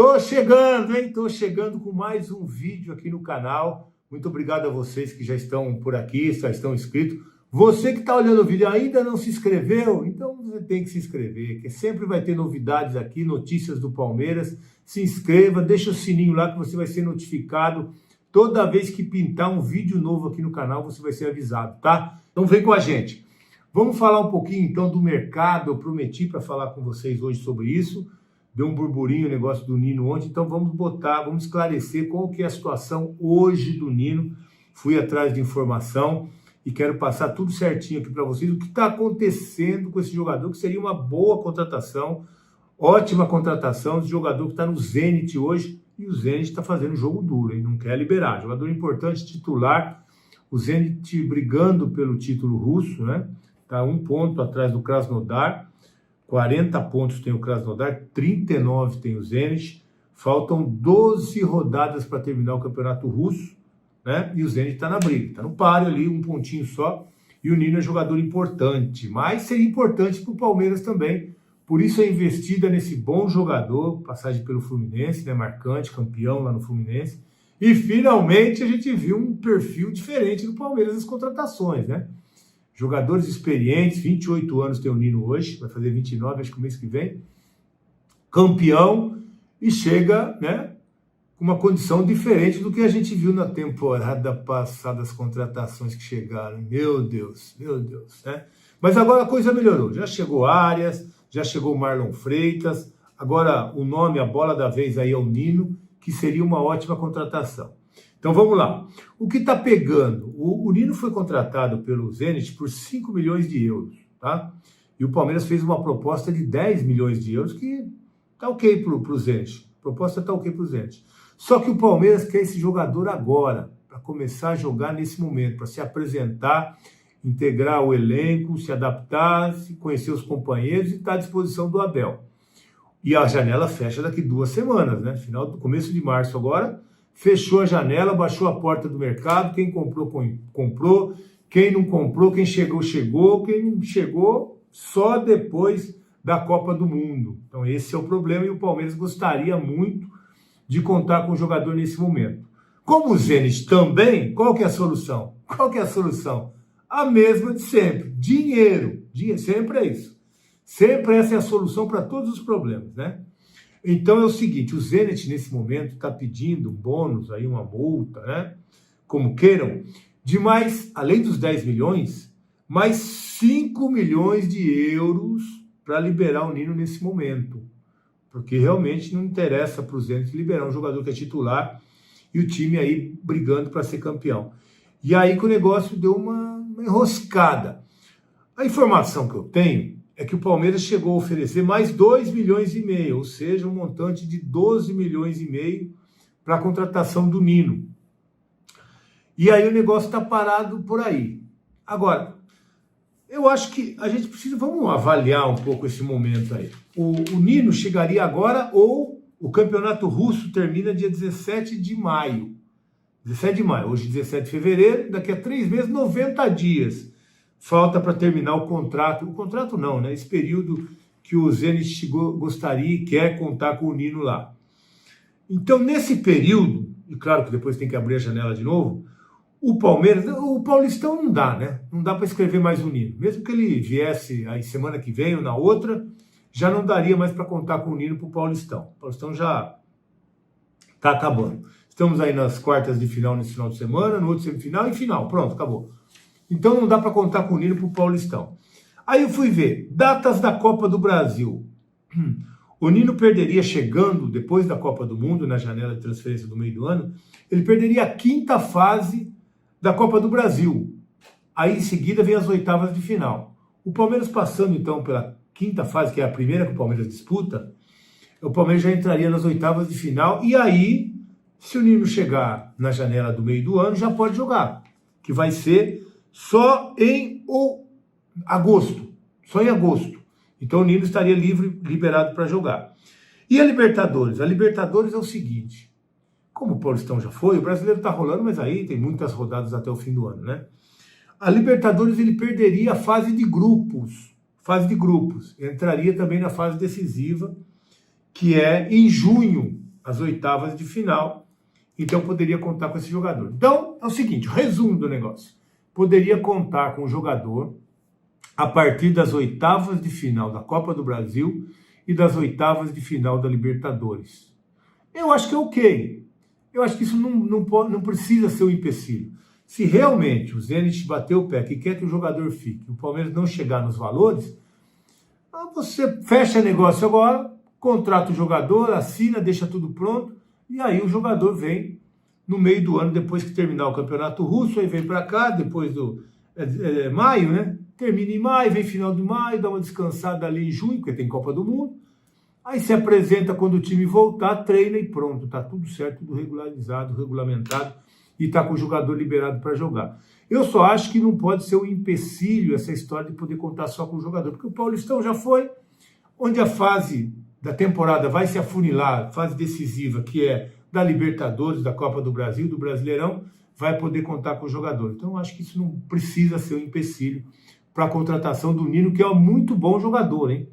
Tô chegando, hein? Tô chegando com mais um vídeo aqui no canal. Muito obrigado a vocês que já estão por aqui, já estão inscritos. Você que está olhando o vídeo e ainda não se inscreveu, então você tem que se inscrever, que sempre vai ter novidades aqui, notícias do Palmeiras. Se inscreva, deixa o sininho lá que você vai ser notificado. Toda vez que pintar um vídeo novo aqui no canal, você vai ser avisado, tá? Então vem com a gente. Vamos falar um pouquinho então do mercado. Eu prometi para falar com vocês hoje sobre isso. Deu um burburinho o negócio do Nino ontem, então vamos esclarecer qual que é a situação hoje do Nino. Fui atrás de informação e quero passar tudo certinho aqui para vocês, o que está acontecendo com esse jogador, que seria uma boa contratação, ótima contratação, esse jogador que está no Zenit hoje, e o Zenit está fazendo jogo duro, hein? Não quer liberar, jogador importante, titular, o Zenit brigando pelo título russo, né? Está 1 ponto atrás do Krasnodar, 40 pontos tem o Krasnodar, 39 tem o Zenit, faltam 12 rodadas para terminar o campeonato russo, né? E o Zenit está na briga, está no páreo ali, 1 pontinho só, e o Nino é jogador importante, mas seria importante para o Palmeiras também, por isso a investida nesse bom jogador, passagem pelo Fluminense, né? Marcante, campeão lá no Fluminense, e finalmente a gente viu um perfil diferente do Palmeiras nas contratações, né? Jogadores experientes, 28 anos tem o Nino hoje, vai fazer 29, acho que o mês que vem, campeão, e chega, né, com uma condição diferente do que a gente viu na temporada passada, as contratações que chegaram. Meu Deus, né? Mas agora a coisa melhorou, já chegou Arias, já chegou Marlon Freitas, agora o nome, a bola da vez aí é o Nino, que seria uma ótima contratação. Então vamos lá. O que está pegando? O Nino foi contratado pelo Zenit por 5 milhões de euros, tá? E o Palmeiras fez uma proposta de 10 milhões de euros, que tá ok para o Zenit. A proposta tá ok para o Zenit. Só que o Palmeiras quer esse jogador agora, para começar a jogar nesse momento, para se apresentar, integrar o elenco, se adaptar, se conhecer os companheiros e estar à disposição do Abel. E a janela fecha daqui 2 semanas, né? Começo de março agora. Fechou a janela, baixou a porta do mercado, quem comprou, comprou, quem não comprou, quem chegou, chegou, quem não chegou, só depois da Copa do Mundo. Então esse é o problema e o Palmeiras gostaria muito de contar com o jogador nesse momento. Como o Zenit também, qual que é a solução? Qual que é a solução? A mesma de sempre, dinheiro, sempre é isso. Sempre essa é a solução para todos os problemas, né? Então é o seguinte, o Zenit nesse momento está pedindo um bônus, aí uma multa, né? Como queiram, de mais, além dos 10 milhões, mais 5 milhões de euros para liberar o Nino nesse momento. Porque realmente não interessa para o Zenit liberar um jogador que é titular e o time aí brigando para ser campeão. E aí que o negócio deu uma enroscada. A informação que eu tenho é que o Palmeiras chegou a oferecer mais 2 milhões e meio, ou seja, um montante de 12 milhões e meio para a contratação do Nino. E aí o negócio está parado por aí. Agora, eu acho que a gente precisa, vamos avaliar um pouco esse momento aí. O Nino chegaria agora ou o campeonato russo termina dia 17 de maio. 17 de maio, hoje 17 de fevereiro, daqui a 3 meses, 90 dias. Falta para terminar o contrato não, né? Esse período que o Zenit gostaria e quer contar com o Nino lá. Então, nesse período, e claro que depois tem que abrir a janela de novo, o Palmeiras, o Paulistão não dá, né? Não dá para escrever mais o Nino. Mesmo que ele viesse aí semana que vem ou na outra, já não daria mais para contar com o Nino para o Paulistão. O Paulistão já está acabando. Estamos aí nas quartas de final nesse final de semana, no outro semifinal e final. Pronto, acabou. Então não dá para contar com o Nino para o Paulistão. Aí eu fui ver, datas da Copa do Brasil. O Nino perderia chegando, depois da Copa do Mundo, na janela de transferência do meio do ano, ele perderia a 5ª fase da Copa do Brasil. Aí em seguida vem as 8ª de final. O Palmeiras passando então pela 5ª fase, que é a primeira que o Palmeiras disputa, o Palmeiras já entraria nas 8ª de final, e aí, se o Nino chegar na janela do meio do ano, já pode jogar, que vai ser só em agosto. Só em agosto. Então o Nino estaria liberado para jogar. E a Libertadores? A Libertadores é o seguinte. Como o Paulistão já foi, o brasileiro está rolando, mas aí tem muitas rodadas até o fim do ano, né? A Libertadores ele perderia a fase de grupos. Entraria também na fase decisiva, que é em junho. as oitavas de final, então poderia contar com esse jogador. Então, é o seguinte, o resumo do negócio. Poderia contar com o jogador a partir das oitavas de final da Copa do Brasil e das oitavas de final da Libertadores. Eu acho que é ok. Eu acho que isso não precisa ser um empecilho. Se realmente o Zenit bater o pé que quer que o jogador fique, o Palmeiras não chegar nos valores, você fecha negócio agora, contrata o jogador, assina, deixa tudo pronto, e aí o jogador vem no meio do ano, depois que terminar o Campeonato Russo, aí vem para cá, depois do maio, né? Termina em maio, vem final de maio, dá uma descansada ali em junho, porque tem Copa do Mundo, aí se apresenta quando o time voltar, treina e pronto, tá tudo certo, tudo regularizado, regulamentado, e tá com o jogador liberado para jogar. Eu só acho que não pode ser um empecilho essa história de poder contar só com o jogador, porque o Paulistão já foi, onde a fase da temporada vai se afunilar, fase decisiva, que é da Libertadores, da Copa do Brasil, do Brasileirão, vai poder contar com o jogador. Então, eu acho que isso não precisa ser um empecilho para a contratação do Nino, que é um muito bom jogador, hein?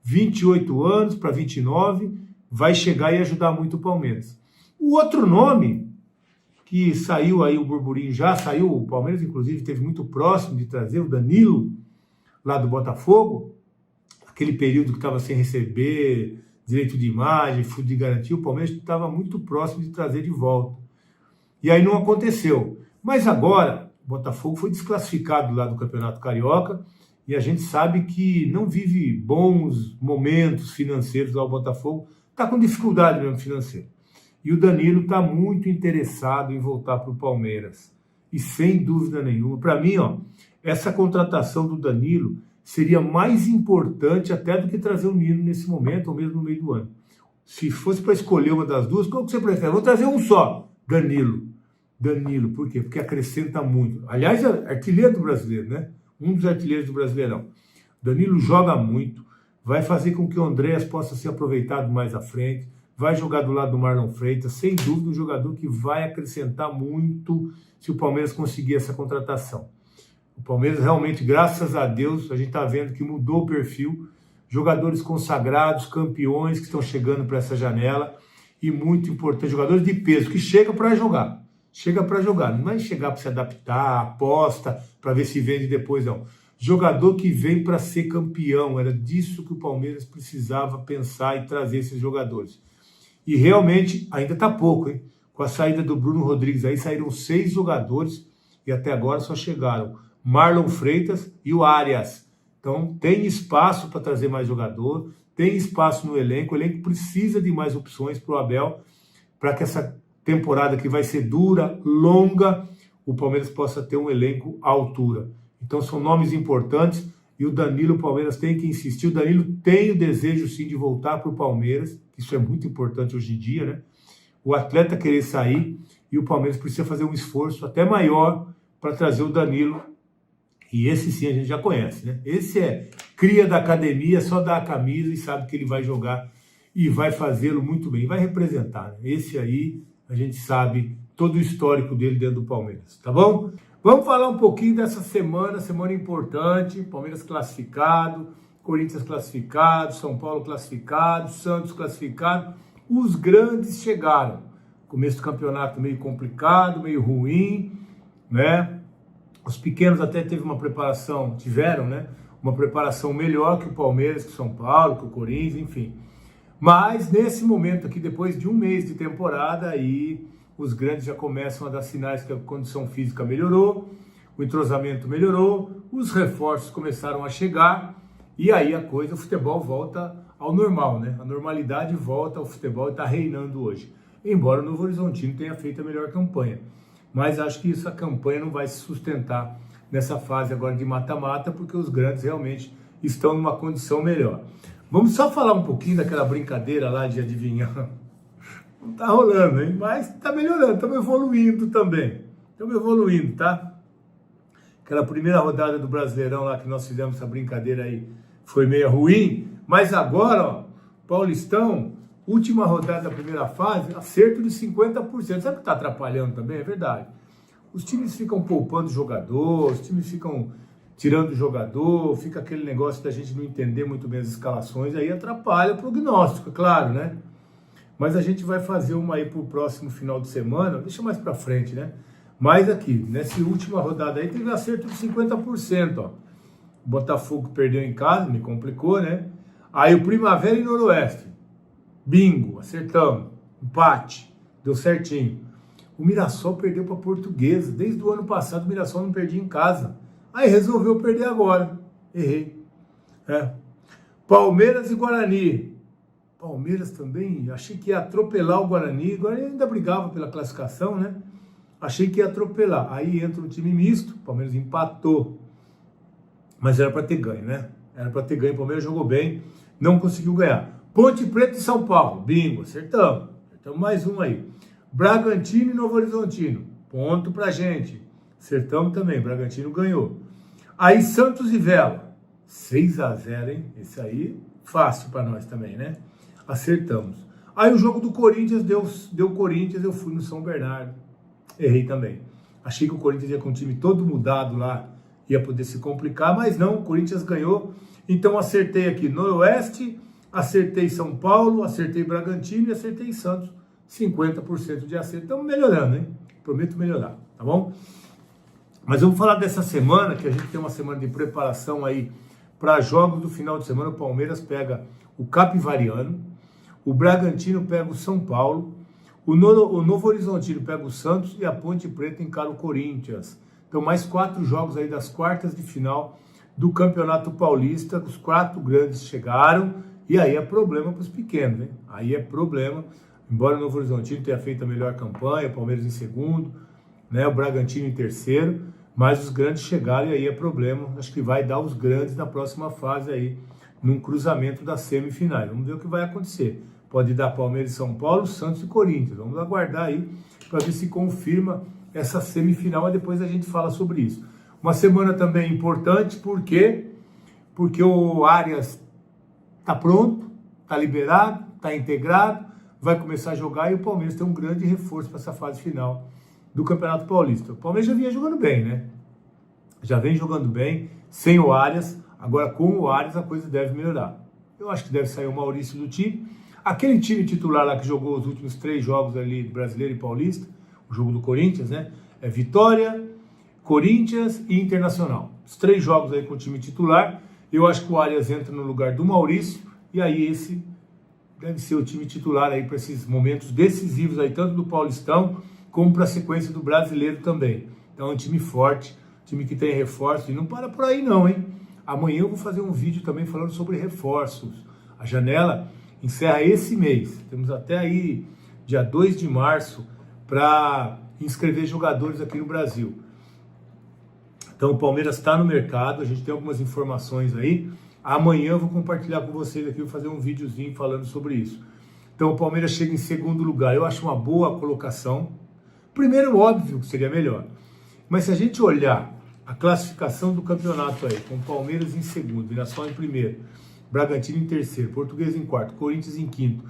28 anos para 29, vai chegar e ajudar muito o Palmeiras. O outro nome, que saiu aí o burburinho, já saiu, o Palmeiras, inclusive, esteve muito próximo de trazer o Danilo, lá do Botafogo, aquele período que estava sem receber direito de imagem, fundo de garantia, o Palmeiras estava muito próximo de trazer de volta. E aí não aconteceu. Mas agora, o Botafogo foi desclassificado lá do Campeonato Carioca e a gente sabe que não vive bons momentos financeiros lá o Botafogo, está com dificuldade mesmo financeira. E o Danilo está muito interessado em voltar para o Palmeiras. E sem dúvida nenhuma, para mim, essa contratação do Danilo seria mais importante até do que trazer o Nino nesse momento, ou mesmo no meio do ano. Se fosse para escolher uma das duas, qual que você prefere? Vou trazer um só, Danilo. Danilo, por quê? Porque acrescenta muito. Aliás, é artilheiro do brasileiro, né? Um dos artilheiros do Brasileirão. Danilo joga muito, vai fazer com que o Andréas possa ser aproveitado mais à frente, vai jogar do lado do Marlon Freitas, sem dúvida um jogador que vai acrescentar muito se o Palmeiras conseguir essa contratação. O Palmeiras realmente, graças a Deus, a gente está vendo que mudou o perfil, jogadores consagrados, campeões que estão chegando para essa janela e muito importante, jogadores de peso que chegam para jogar. Chega para jogar, não vai chegar para se adaptar, aposta, para ver se vende depois, não. Jogador que vem para ser campeão, era disso que o Palmeiras precisava pensar e trazer esses jogadores. E realmente ainda está pouco, hein? Com a saída do Bruno Rodrigues aí, saíram 6 jogadores e até agora só chegaram Marlon Freitas e o Arias. Então tem espaço para trazer mais jogador, tem espaço no elenco, o elenco precisa de mais opções para o Abel, para que essa temporada que vai ser dura, longa, o Palmeiras possa ter um elenco à altura. Então são nomes importantes e o Danilo, o Palmeiras tem que insistir. O Danilo tem o desejo sim de voltar para o Palmeiras, isso é muito importante hoje em dia, né? O atleta querer sair e o Palmeiras precisa fazer um esforço até maior para trazer o Danilo. E esse sim a gente já conhece, né? Esse é cria da academia, só dá a camisa e sabe que ele vai jogar e vai fazê-lo muito bem, vai representar, né? Esse aí a gente sabe todo o histórico dele dentro do Palmeiras, tá bom? Vamos falar um pouquinho dessa semana importante, Palmeiras classificado, Corinthians classificado, São Paulo classificado, Santos classificado, os grandes chegaram. Começo do campeonato meio complicado, meio ruim, né? Os pequenos até tiveram, né? Uma preparação melhor que o Palmeiras, que o São Paulo, que o Corinthians, enfim. Mas nesse momento aqui, depois de um mês de temporada, aí os grandes já começam a dar sinais que a condição física melhorou, o entrosamento melhorou, os reforços começaram a chegar e aí o futebol volta ao normal, né? A normalidade volta ao futebol e está reinando hoje. Embora o Novo Horizontino tenha feito a melhor campanha. Mas acho que essa campanha não vai se sustentar nessa fase agora de mata-mata, porque os grandes realmente estão numa condição melhor. Vamos só falar um pouquinho daquela brincadeira lá de adivinhar. Não tá rolando, hein? Mas tá melhorando, estamos evoluindo também. Estamos evoluindo, tá? Aquela primeira rodada do Brasileirão lá que nós fizemos essa brincadeira aí foi meio ruim, mas agora, Paulistão, última rodada da primeira fase, acerto de 50%. Sabe o que está atrapalhando também? É verdade. Os times ficam poupando jogador, os times ficam tirando jogador, fica aquele negócio da gente não entender muito bem as escalações, aí atrapalha o prognóstico, é claro, né? Mas a gente vai fazer uma aí para o próximo final de semana, deixa mais para frente, né? Mas aqui, nessa última rodada aí, teve acerto de 50%, ó. O Botafogo perdeu em casa, me complicou, né? Aí o Primavera e Noroeste, bingo, acertamos, empate, deu certinho. O Mirassol perdeu para a Portuguesa, desde o ano passado o Mirassol não perdia em casa. Aí resolveu perder agora, errei. Palmeiras e Guarani. Palmeiras também, achei que ia atropelar o Guarani. O Guarani ainda brigava pela classificação, né? Achei que ia atropelar. Aí entra um time misto, o Palmeiras empatou. Mas era para ter ganho, né? Era para ter ganho, o Palmeiras jogou bem, não conseguiu ganhar. Ponte Preta e São Paulo, bingo, acertamos. Acertamos mais um aí. Bragantino e Novo Horizontino, ponto pra gente. Acertamos também, Bragantino ganhou. Aí Santos e Vela, 6-0, hein? Esse aí, fácil para nós também, né? Acertamos. Aí o jogo do Corinthians, deu Corinthians, eu fui no São Bernardo. Errei também. Achei que o Corinthians ia com o time todo mudado lá, ia poder se complicar, mas não, o Corinthians ganhou. Então acertei aqui Noroeste, acertei São Paulo, acertei Bragantino e acertei Santos. 50% de acerto. Estamos melhorando, hein? Prometo melhorar, tá bom? Mas vamos falar dessa semana, que a gente tem uma semana de preparação aí para jogos do final de semana. O Palmeiras pega o Capivariano, o Bragantino pega o São Paulo, o Novo Horizontino pega o Santos e a Ponte Preta encara o Corinthians. Então, mais 4 jogos aí das quartas de final do Campeonato Paulista. Os 4 grandes chegaram e aí é problema para os pequenos, hein? Aí é problema. Embora o Novo Horizontino tenha feito a melhor campanha, o Palmeiras em segundo, né, o Bragantino em terceiro, mas os grandes chegaram e aí é problema. Acho que vai dar os grandes na próxima fase aí, num cruzamento das semifinais. Vamos ver o que vai acontecer. Pode dar Palmeiras e São Paulo, Santos e Corinthians. Vamos aguardar aí para ver se confirma essa semifinal e depois a gente fala sobre isso. Uma semana também importante, porque o Arias está pronto, está liberado, está integrado, vai começar a jogar e o Palmeiras tem um grande reforço para essa fase final do Campeonato Paulista. O Palmeiras já vinha jogando bem, né? Já vem jogando bem, sem o Arias. Agora, com o Arias, a coisa deve melhorar. Eu acho que deve sair o Maurício do time. Aquele time titular lá que jogou os últimos 3 jogos ali, Brasileiro e Paulista, o jogo do Corinthians, né? É Vitória, Corinthians e Internacional. Os 3 jogos aí com o time titular. Eu acho que o Arias entra no lugar do Maurício e aí esse deve ser o time titular aí para esses momentos decisivos aí, tanto do Paulistão como para a sequência do Brasileiro também. Então é um time forte, time que tem reforços e não para por aí não, hein? Amanhã eu vou fazer um vídeo também falando sobre reforços. A janela encerra esse mês. Temos até aí dia 2 de março para inscrever jogadores aqui no Brasil. Então o Palmeiras está no mercado, a gente tem algumas informações aí. Amanhã eu vou compartilhar com vocês aqui, vou fazer um videozinho falando sobre isso. Então o Palmeiras chega em segundo lugar, eu acho uma boa colocação. Primeiro, óbvio que seria melhor. Mas se a gente olhar a classificação do campeonato aí, com o Palmeiras em segundo, Mirassol em primeiro, Bragantino em terceiro, Portuguesa em quarto, Corinthians em quinto,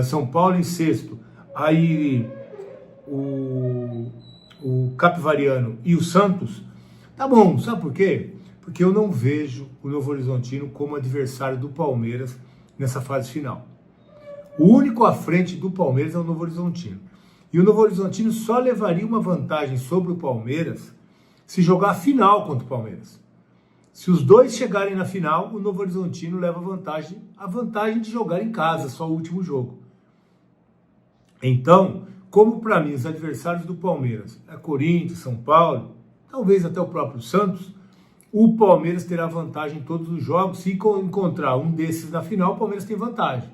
São Paulo em sexto, aí o Capivariano e o Santos, tá bom, sabe por quê? Porque eu não vejo o Novo Horizontino como adversário do Palmeiras nessa fase final. O único à frente do Palmeiras é o Novo Horizontino. E o Novo Horizontino só levaria uma vantagem sobre o Palmeiras se jogar a final contra o Palmeiras. Se os dois chegarem na final, o Novo Horizontino leva a vantagem de jogar em casa, só o último jogo. Então, como para mim os adversários do Palmeiras é Corinthians, São Paulo, talvez até o próprio Santos, o Palmeiras terá vantagem em todos os jogos. Se encontrar um desses na final, o Palmeiras tem vantagem.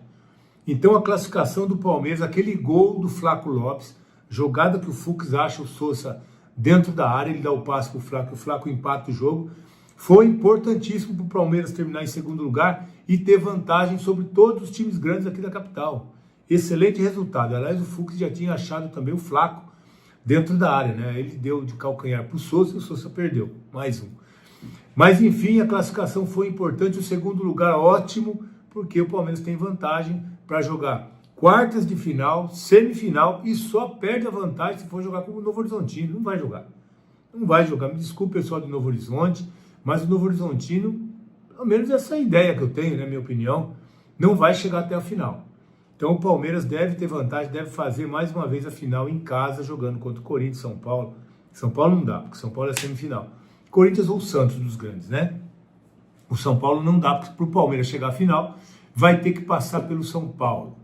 Então a classificação do Palmeiras, aquele gol do Flaco Lopes, jogada que o Fux acha o Sousa dentro da área, ele dá o passe para o Flaco empata o jogo, foi importantíssimo para o Palmeiras terminar em segundo lugar e ter vantagem sobre todos os times grandes aqui da capital. Excelente resultado. Aliás, o Fux já tinha achado também o Flaco dentro da área, né? Ele deu de calcanhar para o Sousa e o Sousa perdeu. Mais um. Mas enfim, a classificação foi importante, o segundo lugar ótimo, porque o Palmeiras tem vantagem para jogar quartas de final, semifinal e só perde a vantagem se for jogar com o Novo Horizontino. Não vai jogar. Não vai jogar. Me desculpe, pessoal do Novo Horizonte, mas o Novo Horizontino, pelo menos essa é a ideia que eu tenho, né, minha opinião, não vai chegar até a final. Então o Palmeiras deve ter vantagem, deve fazer mais uma vez a final em casa, jogando contra o Corinthians, São Paulo. São Paulo não dá, porque São Paulo é semifinal. Corinthians ou Santos dos grandes, né? O São Paulo não dá para o Palmeiras chegar à final, vai ter que passar pelo São Paulo.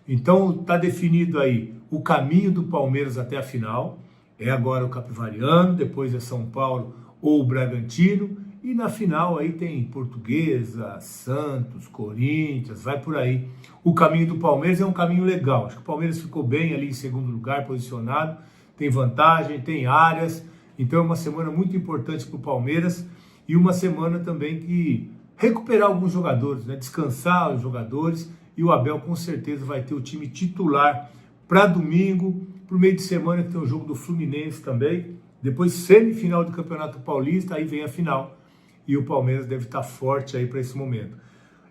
Então está definido aí o caminho do Palmeiras até a final. É agora o Capivariano, depois é São Paulo ou o Bragantino. E na final aí tem Portuguesa, Santos, Corinthians, vai por aí. O caminho do Palmeiras é um caminho legal. Acho que o Palmeiras ficou bem ali em segundo lugar, posicionado. Tem vantagem, tem áreas. Então é uma semana muito importante para o Palmeiras. E uma semana também que recuperar alguns jogadores, né? Descansar os jogadores. E o Abel com certeza vai ter o time titular para domingo, para o meio de semana que tem o jogo do Fluminense também. Depois semifinal do Campeonato Paulista, aí vem a final. E o Palmeiras deve estar forte aí para esse momento.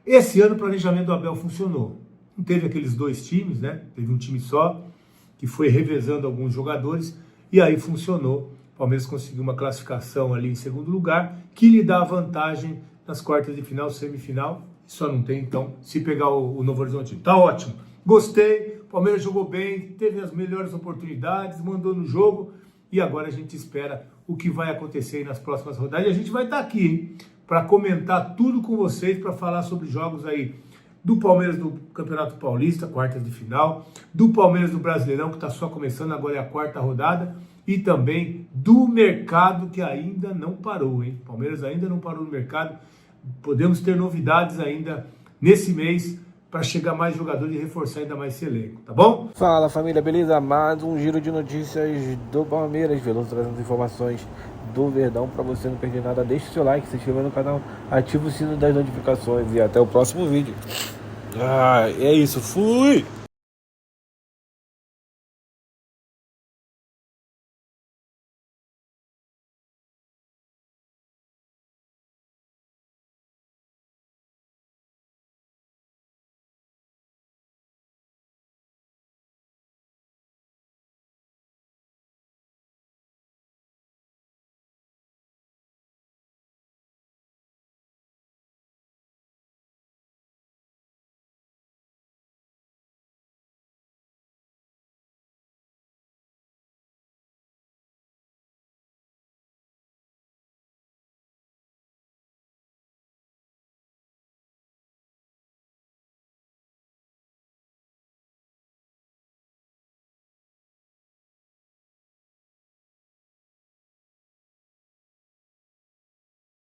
Esse ano o planejamento do Abel funcionou. Não teve aqueles dois times, né? Teve um time só, que foi revezando alguns jogadores, e aí funcionou. O Palmeiras conseguiu uma classificação ali em segundo lugar, que lhe dá vantagem nas quartas de final, semifinal. Só não tem, então, se pegar o Novo Horizontino. Tá ótimo. Gostei, o Palmeiras jogou bem, teve as melhores oportunidades, mandou no jogo, e agora a gente espera o que vai acontecer aí nas próximas rodadas. E a gente vai estar aqui, hein, para comentar tudo com vocês, para falar sobre jogos aí do Palmeiras do Campeonato Paulista, quartas de final, do Palmeiras do Brasileirão, que está só começando, agora é a quarta rodada, e também do mercado, que ainda não parou, hein? O Palmeiras ainda não parou no mercado. Podemos ter novidades ainda nesse mês para chegar mais jogadores e reforçar ainda mais esse elenco, tá bom? Fala família, beleza? Mais um giro de notícias do Palmeiras, Veloso trazendo informações do Verdão para você não perder nada. Deixe o seu like, se inscreva no canal, ative o sino das notificações e até o próximo vídeo. É isso, fui!